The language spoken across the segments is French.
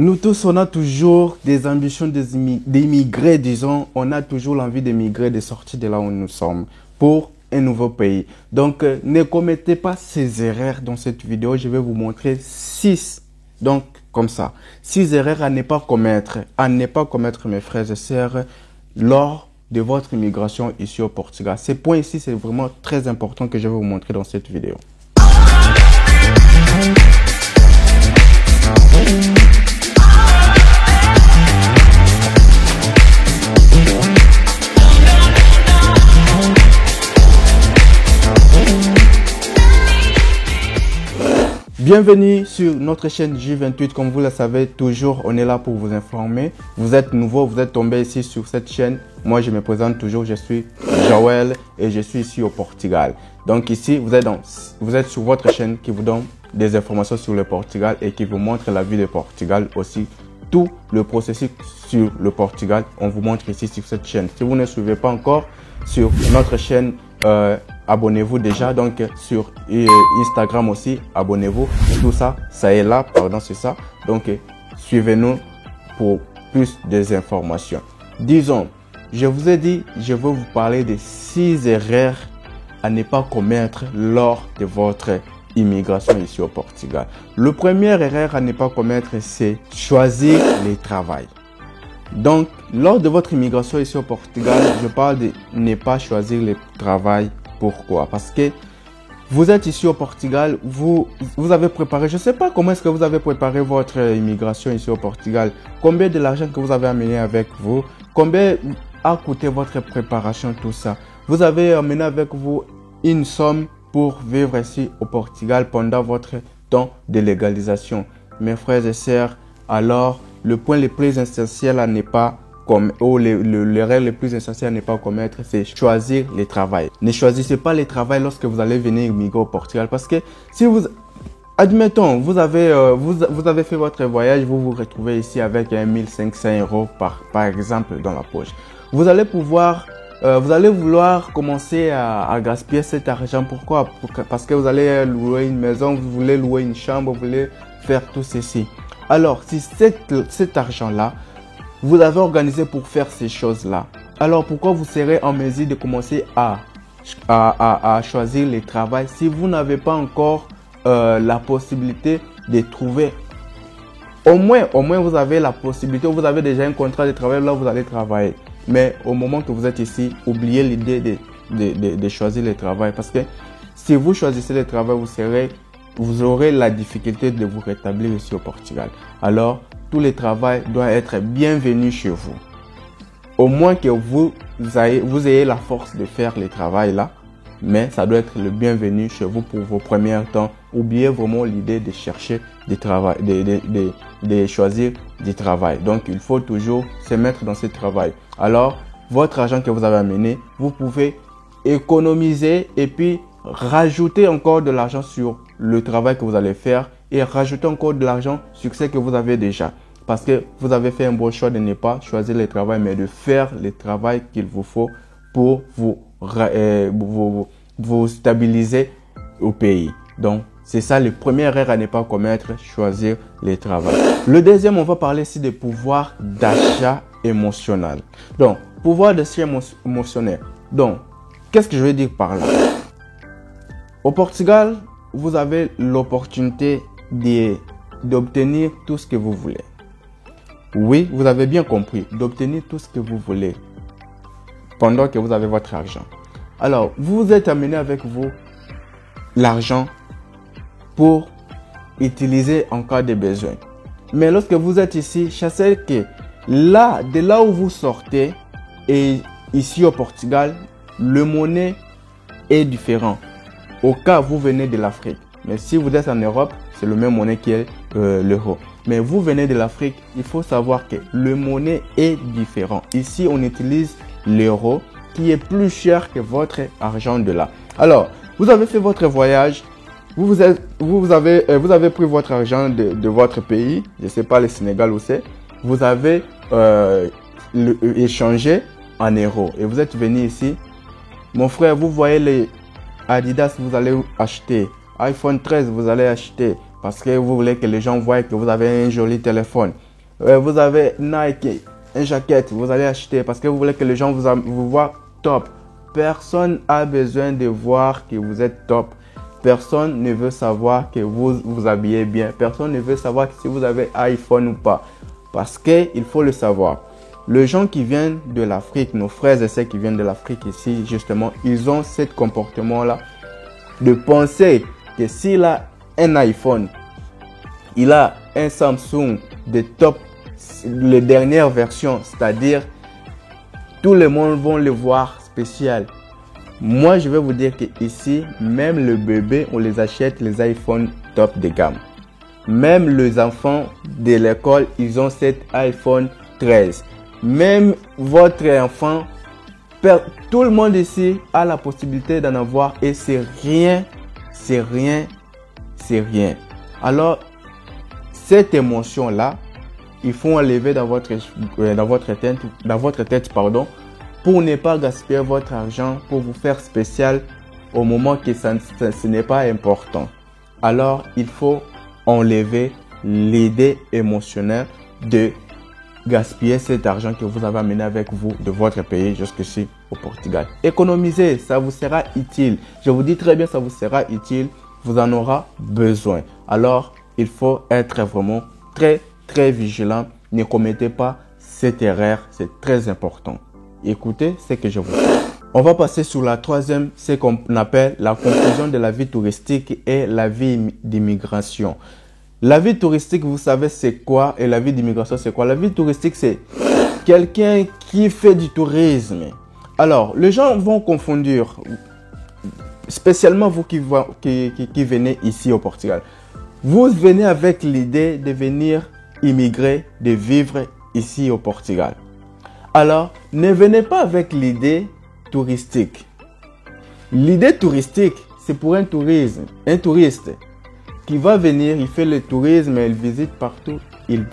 Nous tous, on a toujours des ambitions d'émigrer, disons. On a toujours l'envie d'émigrer, de sortir de là où nous sommes pour un nouveau pays. Donc, ne commettez pas ces erreurs dans cette vidéo. Je vais vous montrer 6. Donc, comme ça. 6 erreurs à ne pas commettre. À ne pas commettre, mes frères et sœurs, lors de votre immigration ici au Portugal. Ces points ici, c'est vraiment très important que je vais vous montrer dans cette vidéo. Bienvenue sur notre chaîne J28. Comme vous le savez, toujours on est là pour vous informer. Vous êtes nouveau, vous êtes tombé ici sur cette chaîne. Moi je me présente toujours, je suis Joël et je suis ici au Portugal. Donc ici vous êtes sur votre chaîne qui vous donne des informations sur le Portugal et qui vous montre la vie du Portugal aussi. Tout le processus sur le Portugal, on vous montre ici sur cette chaîne. Si vous ne suivez pas encore sur notre chaîne, abonnez-vous déjà. Donc sur Instagram aussi, abonnez-vous. Tout ça, ça est là, pardon, c'est ça. Donc suivez-nous pour plus d'informations. Disons, je vous ai dit, je veux vous parler de 6 erreurs à ne pas commettre lors de votre immigration ici au Portugal. Le premier erreur à ne pas commettre, c'est choisir le travail. Donc, lors de votre immigration ici au Portugal, je parle de ne pas choisir le travail. Pourquoi? Parce que vous êtes ici au Portugal, vous avez préparé, je ne sais pas comment est-ce que vous avez préparé votre immigration ici au Portugal, combien de l'argent que vous avez amené avec vous, combien a coûté votre préparation, tout ça. Vous avez amené avec vous une somme pour vivre ici au Portugal pendant votre temps de légalisation. Mes frères et sœurs, alors le point le plus essentiel à ne pas l'erreur le plus essentiel à ne pas commettre, c'est choisir le travail. Ne choisissez pas le travail lorsque vous allez venir immigrer au Portugal, parce que si vous, admettons, vous avez fait votre voyage, vous vous retrouvez ici avec 1500 € par exemple dans la poche. Vous allez vouloir commencer à gaspiller cet argent. Pourquoi? Parce que vous allez louer une maison, vous voulez louer une chambre, vous voulez faire tout ceci. Alors, si cet argent-là, vous l'avez organisé pour faire ces choses-là, alors pourquoi vous serez en mesure de commencer à choisir le travail si vous n'avez pas encore la possibilité de trouver? Au moins vous avez la possibilité, vous avez déjà un contrat de travail, là vous allez travailler. Mais au moment que vous êtes ici, oubliez l'idée de choisir le travail, parce que si vous choisissez le travail, vous aurez la difficulté de vous rétablir ici au Portugal. Alors, tout le travail doit être bienvenu chez vous. Au moins que vous ayez la force de faire le travail là, mais ça doit être le bienvenu chez vous pour vos premiers temps. Oubliez vraiment l'idée de chercher du travail, de choisir du travail. Donc, il faut toujours se mettre dans ce travail. Alors, votre argent que vous avez amené, vous pouvez économiser et puis rajouter encore de l'argent sur le travail que vous allez faire et rajouter encore de l'argent sur ce que vous avez déjà. Parce que vous avez fait un bon choix de ne pas choisir le travail, mais de faire le travail qu'il vous faut pour vous stabiliser au pays. Donc, c'est ça le premier erreur à ne pas commettre, choisir le travail. Le deuxième, on va parler ici de pouvoir d'achat émotionnel. Donc, pouvoir d'achat émotionnel. Donc, qu'est-ce que je veux dire par là? Au Portugal, vous avez l'opportunité d'obtenir tout ce que vous voulez. Oui, vous avez bien compris, d'obtenir tout ce que vous voulez pendant que vous avez votre argent. Alors, vous êtes amené avec vous l'argent pour utiliser en cas de besoin. Mais lorsque vous êtes ici, sachez que de là où vous sortez et ici au Portugal, le monnaie est différent. Au cas où vous venez de l'Afrique. Mais si vous êtes en Europe, c'est le même monnaie qui est l'euro. Mais vous venez de l'Afrique, il faut savoir que le monnaie est différent. Ici, on utilise l'euro qui est plus cher que votre argent de là. Alors, vous avez fait votre voyage, vous avez pris votre argent de votre pays, je ne sais pas le Sénégal où c'est, vous avez échangé en euros et vous êtes venu ici. Mon frère, vous voyez les Adidas, vous allez acheter. iPhone 13, vous allez acheter. Parce que vous voulez que les gens voient que vous avez un joli téléphone. vous avez Nike, une jaquette, vous allez acheter parce que vous voulez que les gens vous voient top. Personne n'a besoin de voir que vous êtes top. Personne ne veut savoir que vous vous habillez bien. Personne ne veut savoir si vous avez iPhone ou pas. Parce qu'il faut le savoir. Les gens qui viennent de l'Afrique, nos frères et sœurs qui viennent de l'Afrique ici, justement, ils ont ce comportement-là de penser que s'il a un iPhone, il a un Samsung de top, les dernières versions, c'est-à-dire tout le monde va le voir spécial. Moi, je vais vous dire que ici, même le bébé, on les achète les iPhones top de gamme. Même les enfants de l'école, ils ont cet iPhone 13. Même votre enfant, tout le monde ici a la possibilité d'en avoir et c'est rien, c'est rien, c'est rien. Alors, cette émotion-là, il faut enlever dans votre tête, pour ne pas gaspiller votre argent, pour vous faire spécial au moment que ce n'est pas important. Alors, il faut enlever l'idée émotionnelle de gaspiller cet argent que vous avez amené avec vous de votre pays jusqu'ici au Portugal. Économisez, ça vous sera utile. Je vous dis très bien, ça vous sera utile. Vous en aurez besoin. Alors, il faut être vraiment très, très vigilant. Ne commettez pas cette erreur. C'est très important. Écoutez ce que je vous dis. On va passer sur la troisième, ce qu'on appelle la confusion de la vie touristique et la vie d'immigration. La vie touristique, vous savez c'est quoi et la vie d'immigration c'est quoi? La vie touristique, c'est quelqu'un qui fait du tourisme. Alors, les gens vont confondre, spécialement vous qui venez ici au Portugal. Vous venez avec l'idée de venir immigrer, de vivre ici au Portugal. Alors, ne venez pas avec l'idée touristique. L'idée touristique, c'est pour un touriste qui va venir, il fait le tourisme, il visite partout, il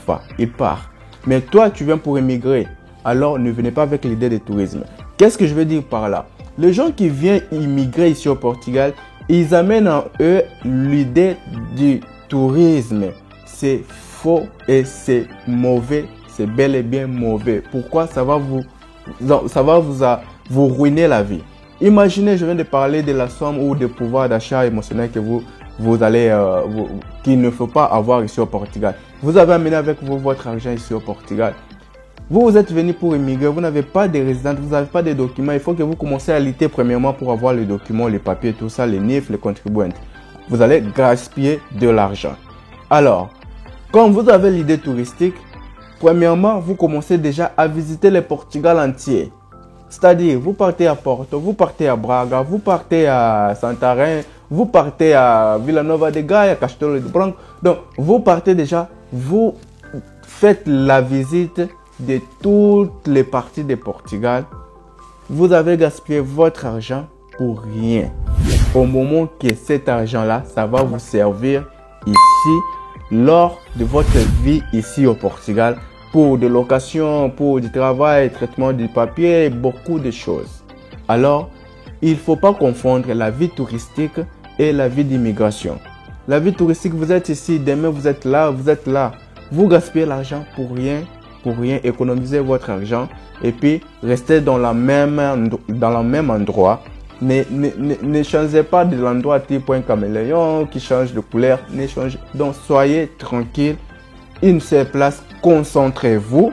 part. Mais toi, tu viens pour immigrer, alors ne venez pas avec l'idée de tourisme. Qu'est-ce que je veux dire par là? Les gens qui viennent immigrer ici au Portugal, ils amènent en eux l'idée du tourisme. C'est faux et c'est mauvais, c'est bel et bien mauvais. Pourquoi? Ça va vous ruiner la vie. Imaginez, je viens de parler de la somme ou du pouvoir d'achat émotionnel que qu'il ne faut pas avoir ici au Portugal. Vous avez amené avec vous votre argent ici au Portugal. Vous êtes venu pour immigrer, vous n'avez pas de résidence, vous n'avez pas de documents. Il faut que vous commenciez à lutter premièrement pour avoir les documents, les papiers, tout ça, les NIF, les contribuables. Vous allez gaspiller de l'argent. Alors, quand vous avez l'idée touristique, premièrement, vous commencez déjà à visiter le Portugal entier. C'est-à-dire, vous partez à Porto, vous partez à Braga, vous partez à Santarém, vous partez à Vila Nova de Gaia, Castelo de Branco. Donc, vous partez déjà, vous faites la visite de toutes les parties de Portugal. Vous avez gaspillé votre argent pour rien. Au moment que cet argent-là, ça va vous servir ici, lors de votre vie ici au Portugal, pour des locations, pour du travail, traitement du papier, beaucoup de choses. Alors, il ne faut pas confondre la vie touristique et la vie d'immigration. La vie touristique, vous êtes ici, demain vous êtes là, vous êtes là. Vous gaspillez l'argent pour rien, économisez votre argent et puis restez dans le même endroit. Ne changez pas de l'endroit type un caméléon qui change de couleur. Donc, soyez tranquille. Une seule place, concentrez-vous,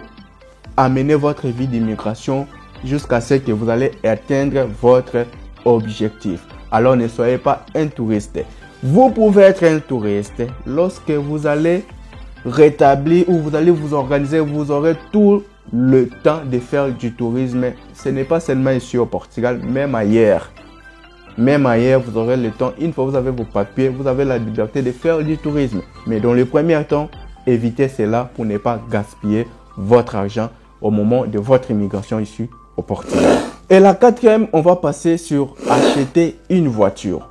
amenez votre vie d'immigration jusqu'à ce que vous allez atteindre votre objectif. Alors ne soyez pas un touriste. Vous pouvez être un touriste lorsque vous allez rétablir ou vous allez vous organiser, vous aurez tout le temps de faire du tourisme. Ce n'est pas seulement ici au Portugal, même ailleurs. Même ailleurs, vous aurez le temps. Une fois que vous avez vos papiers, vous avez la liberté de faire du tourisme. Mais dans le premier temps, évitez cela pour ne pas gaspiller votre argent au moment de votre immigration ici au Portugal. Et la quatrième, on va passer sur acheter une voiture.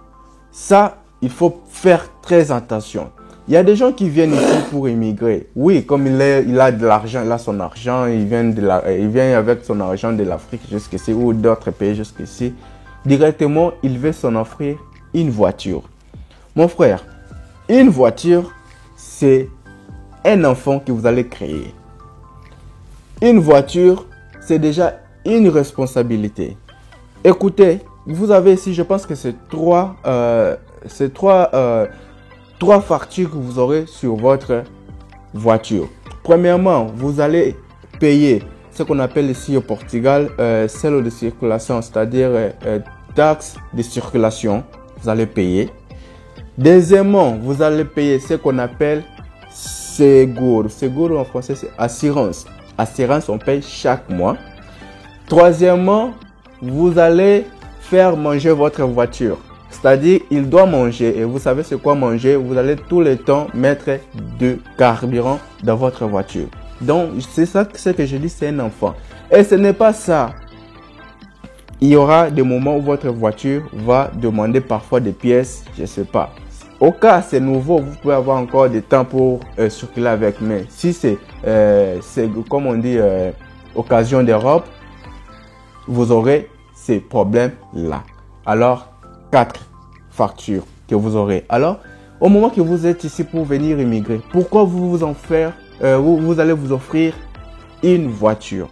Ça, il faut faire très attention. Il y a des gens qui viennent ici pour immigrer. Oui, comme il a de l'argent, il a son argent, il vient avec son argent de l'Afrique jusqu'ici ou d'autres pays jusqu'ici. Directement, il veut s'en offrir une voiture. Mon frère, une voiture, c'est un enfant que vous allez créer. Une voiture, c'est déjà une responsabilité. Écoutez, vous avez ici, je pense que c'est trois factures que vous aurez sur votre voiture. Premièrement, vous allez payer ce qu'on appelle ici au Portugal celle de circulation, c'est-à-dire taxe de circulation. Vous allez payer. Deuxièmement, vous allez payer ce qu'on appelle seguro. Seguro en français, c'est assurance. Assurance, on paye chaque mois. Troisièmement, vous allez faire manger votre voiture. C'est-à-dire, il doit manger. Et vous savez c'est quoi manger? Vous allez tout le temps mettre de carburant dans votre voiture. Donc, c'est ça ce que je dis, c'est un enfant. Et ce n'est pas ça. Il y aura des moments où votre voiture va demander parfois des pièces, je ne sais pas. Au cas c'est nouveau, vous pouvez avoir encore du temps pour circuler avec. Mais si c'est comme on dit, occasion d'Europe, vous aurez ces problèmes-là. Alors, 4 factures que vous aurez. Alors, au moment que vous êtes ici pour venir immigrer, pourquoi vous allez vous offrir une voiture?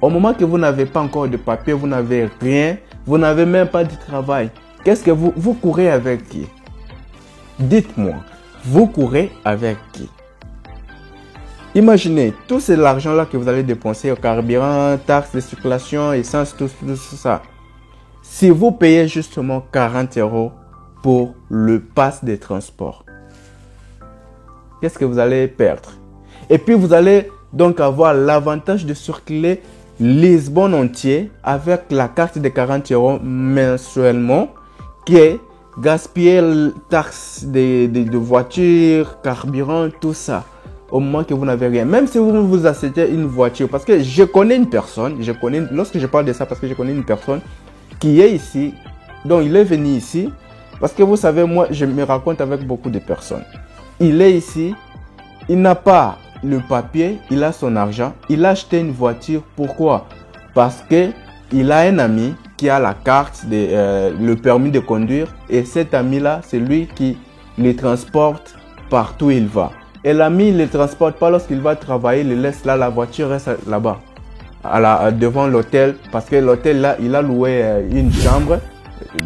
Au moment que vous n'avez pas encore de papier, vous n'avez rien, vous n'avez même pas de travail. Qu'est-ce que vous courez avec qui? Dites-moi, vous courez avec qui? Imaginez, tout l'argent-là que vous allez dépenser au carburant, taxes de circulation, essence, tout ça. Si vous payez justement 40 € pour le pass de transport, qu'est-ce que vous allez perdre? Et puis vous allez donc avoir l'avantage de circuler Lisbonne entier avec la carte de 40 € mensuellement, qui est gaspiller taxes de voiture, carburant, tout ça. Au moment que vous n'avez rien, même si vous achetez une voiture, parce que je connais une personne, lorsque je parle de ça, parce que je connais une personne qui est ici, donc il est venu ici, parce que vous savez, moi, je me raconte avec beaucoup de personnes. Il est ici, il n'a pas le papier, il a son argent, il a acheté une voiture. Pourquoi? Parce que il a un ami qui a la carte, le permis de conduire, et cet ami-là, c'est lui qui le transporte partout où il va. Et l'ami ne le transporte pas lorsqu'il va travailler, il le laisse là, la voiture reste là-bas, devant l'hôtel, parce que l'hôtel là, il a loué une chambre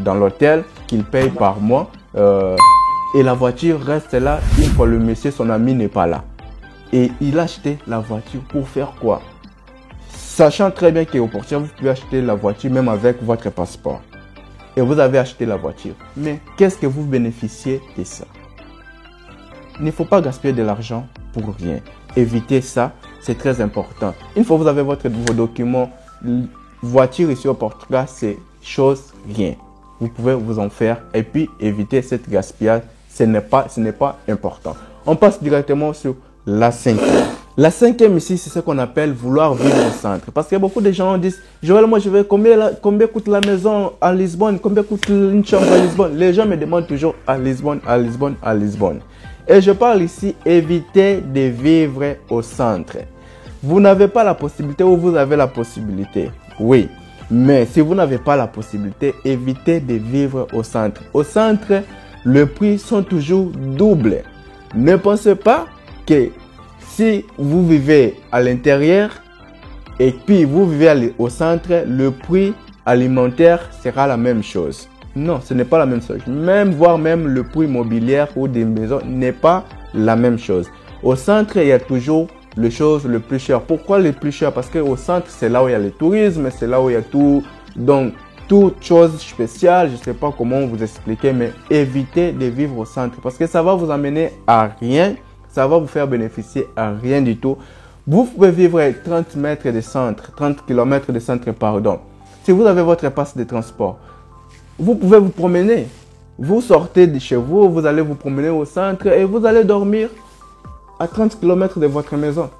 dans l'hôtel qu'il paye par mois, et la voiture reste là une fois le monsieur, son ami n'est pas là. Et il a acheté la voiture pour faire quoi? Sachant très bien qu'au Portugal, vous pouvez acheter la voiture même avec votre passeport. Et vous avez acheté la voiture. Mais qu'est-ce que vous bénéficiez de ça? Il ne faut pas gaspiller de l'argent pour rien. Évitez ça, c'est très important. Une fois que vous avez vos documents, voiture ici au Portugal, c'est chose rien. Vous pouvez vous en faire et puis éviter cette gaspillage. Ce n'est pas important. On passe directement sur la cinquième. La cinquième ici, c'est ce qu'on appelle vouloir vivre au centre. Parce que beaucoup de gens disent, Joël, moi je vais, combien coûte la maison à Lisbonne? Combien coûte une chambre à Lisbonne? Les gens me demandent toujours à Lisbonne, à Lisbonne, à Lisbonne. Et je parle ici, évitez de vivre au centre. Vous n'avez pas la possibilité ou vous avez la possibilité. Oui, mais si vous n'avez pas la possibilité, évitez de vivre au centre. Au centre, les prix sont toujours doubles. Ne pensez pas que si vous vivez à l'intérieur et puis vous vivez au centre, le prix alimentaire sera la même chose. Non, ce n'est pas la même chose. Voire même le prix immobilier ou des maisons n'est pas la même chose. Au centre, il y a toujours les choses les plus chères. Pourquoi les plus chères? Parce qu'au centre, c'est là où il y a le tourisme, c'est là où il y a tout. Donc, toute chose spéciale, je ne sais pas comment vous expliquer, mais évitez de vivre au centre parce que ça va vous amener à rien. Ça va vous faire bénéficier à rien du tout. Vous pouvez vivre 30 mètres de centre, 30 km de centre, pardon. Si vous avez votre passe de transport, vous pouvez vous promener. Vous sortez de chez vous, vous allez vous promener au centre et vous allez dormir à 30 km de votre maison.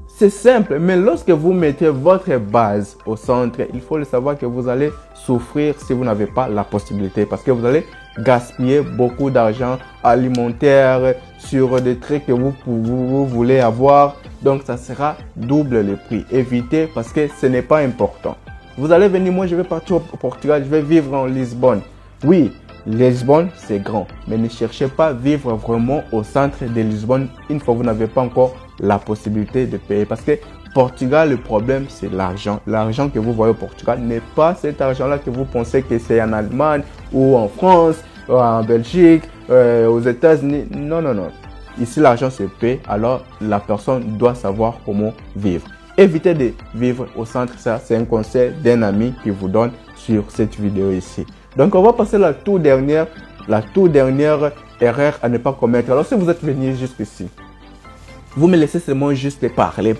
C'est simple, mais lorsque vous mettez votre base au centre, il faut le savoir que vous allez souffrir si vous n'avez pas la possibilité parce que vous allez gaspiller beaucoup d'argent alimentaire sur des trucs que vous voulez avoir. Donc, ça sera double le prix. Évitez parce que ce n'est pas important. Vous allez venir, moi je vais partir au Portugal, je vais vivre en Lisbonne. Oui, Lisbonne c'est grand, mais ne cherchez pas à vivre vraiment au centre de Lisbonne une fois que vous n'avez pas encore la possibilité de payer. Parce que Portugal, le problème, c'est l'argent. L'argent que vous voyez au Portugal n'est pas cet argent-là que vous pensez que c'est en Allemagne ou en France, ou en Belgique, aux États-Unis. Non, non, non. Ici, l'argent se paie, alors la personne doit savoir comment vivre. Évitez de vivre au centre, ça, c'est un conseil d'un ami qui vous donne sur cette vidéo ici. Donc, on va passer à la toute dernière erreur à ne pas commettre. Alors, si vous êtes venu jusqu'ici, vous me laissez seulement juste parler,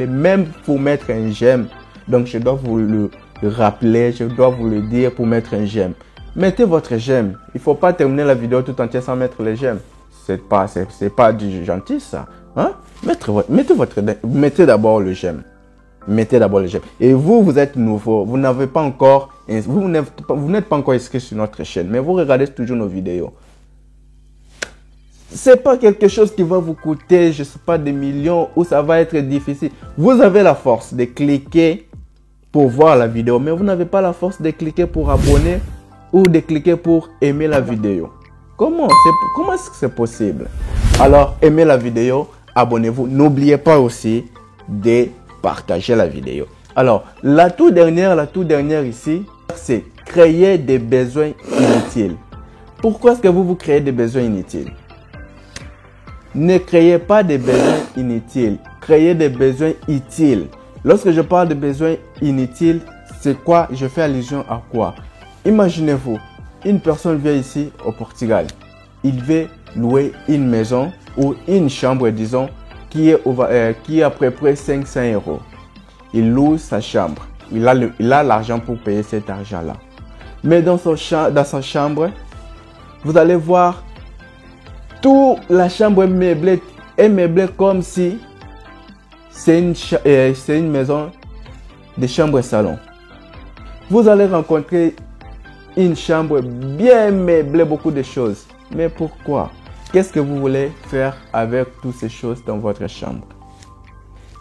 même pour mettre un j'aime. Donc, je dois vous le rappeler, je dois vous le dire pour mettre un j'aime. Mettez votre j'aime. Il ne faut pas terminer la vidéo tout entière sans mettre les j'aime. C'est pas du gentil, ça. Hein? Mettez d'abord le j'aime. Mettez d'abord le j'aime. Et vous êtes nouveau. Vous n'avez pas encore, vous n'êtes pas encore inscrit sur notre chaîne, mais vous regardez toujours nos vidéos. C'est pas quelque chose qui va vous coûter, je sais pas, des millions ou ça va être difficile. Vous avez la force de cliquer pour voir la vidéo, mais vous n'avez pas la force de cliquer pour abonner ou de cliquer pour aimer la vidéo. Comment est-ce que c'est possible? Alors, aimez la vidéo, abonnez-vous. N'oubliez pas aussi de partager la vidéo. Alors, la toute dernière ici, c'est créer des besoins inutiles. Pourquoi est-ce que vous créez des besoins inutiles? Ne créez pas des besoins inutiles. Créez des besoins utiles. Lorsque je parle de besoins inutiles, c'est quoi? Je fais allusion à quoi? Imaginez-vous, une personne vient ici au Portugal. Il veut louer une maison ou une chambre, disons, qui est à peu près 500 €. Il loue sa chambre. Il a l'argent pour payer cet argent-là. Mais dans sa chambre, vous allez voir toute la chambre est meublée comme si c'est une maison de chambre et salon. Vous allez rencontrer une chambre bien meublée, beaucoup de choses. Mais pourquoi? Qu'est-ce que vous voulez faire avec toutes ces choses dans votre chambre?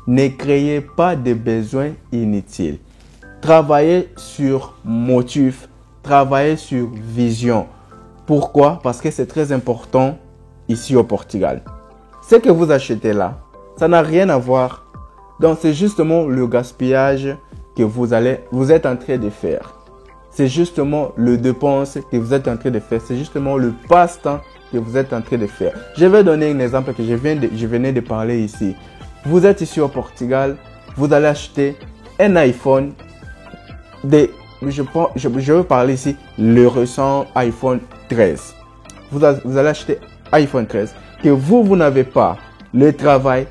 Ne créez pas de besoins inutiles. Travaillez sur motif, travaillez sur vision. Pourquoi? Parce que c'est très important ici au Portugal. Ce que vous achetez là, ça n'a rien à voir. Donc c'est justement le gaspillage que vous êtes en train de faire. C'est justement le dépense que vous êtes en train de faire. C'est justement le passe-temps que vous êtes en train de faire. Je vais donner un exemple que je venais de parler ici. Vous êtes ici au Portugal, vous allez acheter un iPhone. Je veux parler ici le récent iPhone 13. Vous allez acheter iPhone 13 que vous n'avez pas le travail,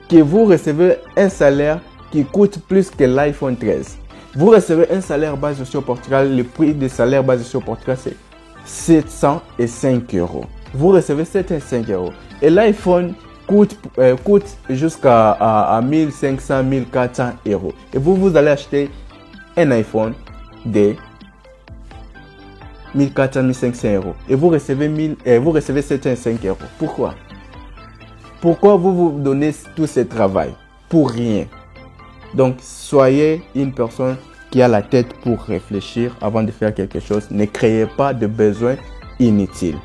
que vous recevez un salaire qui coûte plus que l'iPhone 13. Vous recevez un salaire base ici au Portugal. Le prix des salaires base ici au Portugal, c'est 705 €. Vous recevez 705 €. Et l'iPhone coûte jusqu'à 1500, 1400 €. Et vous allez acheter un iPhone de 1400, 1500 € et vous recevez 705 €. Pourquoi? Pourquoi vous donnez tout ce travail pour rien? Donc, soyez une personne qui a la tête pour réfléchir avant de faire quelque chose. Ne créez pas de besoins inutiles.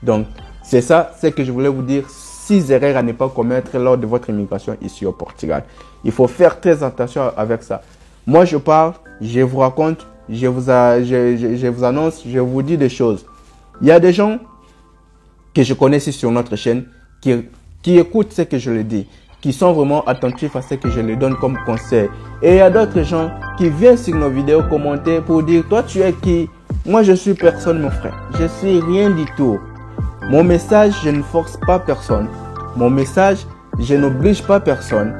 Donc, c'est ça, c'est que je voulais vous dire. 6 erreurs à ne pas commettre lors de votre immigration ici au Portugal. Il faut faire très attention avec ça. Moi, je parle, je vous raconte, je vous annonce, je vous dis des choses. Il y a des gens que je connais ici sur notre chaîne qui écoutent ce que je leur dis, qui sont vraiment attentifs à ce que je leur donne comme conseil. Et il y a d'autres gens qui viennent sur nos vidéos commenter pour dire « Toi, tu es qui ?» Moi, je suis personne, mon frère. Je suis rien du tout. Mon message, je ne force pas personne. Mon message, je n'oblige pas personne.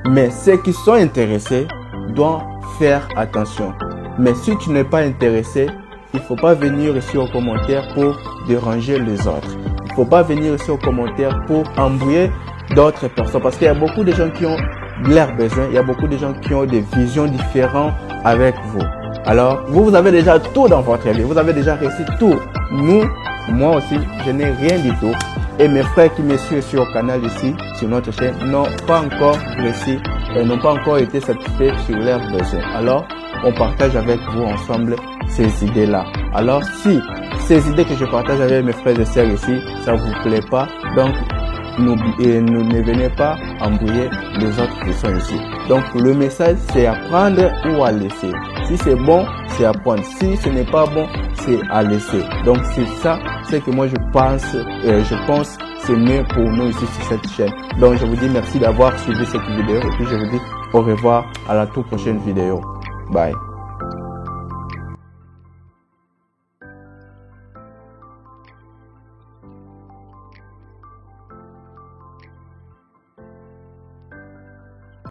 Mais ceux qui sont intéressés doivent faire attention. Mais si tu n'es pas intéressé, il ne faut pas venir ici aux commentaires pour déranger les autres. Il ne faut pas venir ici aux commentaires pour embrouiller d'autres personnes. Parce qu'il y a beaucoup de gens qui ont leurs besoins. Il y a beaucoup de gens qui ont des visions différentes avec vous. Alors, vous avez déjà tout dans votre vie. Vous avez déjà réussi tout. Moi aussi, je n'ai rien du tout. Et mes frères qui me suivent sur le canal ici, sur notre chaîne, n'ont pas encore réussi et n'ont pas encore été satisfaits sur leurs besoins. Alors, on partage avec vous ensemble ces idées-là. Alors, si ces idées que je partage avec mes frères et sœurs ici, ça vous plaît pas, donc ne venez pas embrouiller les autres qui sont ici. Donc le message, c'est à prendre ou à laisser. Si c'est bon, c'est à prendre. Si ce n'est pas bon, c'est à laisser. Donc c'est ça, c'est que moi je pense c'est mieux pour nous ici sur cette chaîne. Donc je vous dis merci d'avoir suivi cette vidéo et puis je vous dis au revoir à la toute prochaine vidéo. Bye.